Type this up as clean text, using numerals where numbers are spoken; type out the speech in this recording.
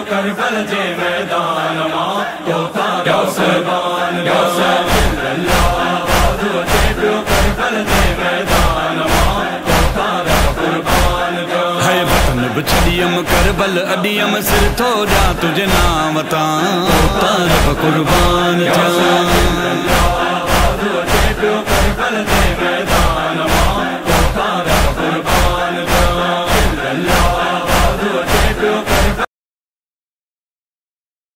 करबल जे मैदान मां कुर्बान करबल जे मैदान मां है वतन बिछड़ियम करबल अडियम सिर थोड़ा तुझे नाम तां कुर्बान करबल जे मैदान मां कुर्बान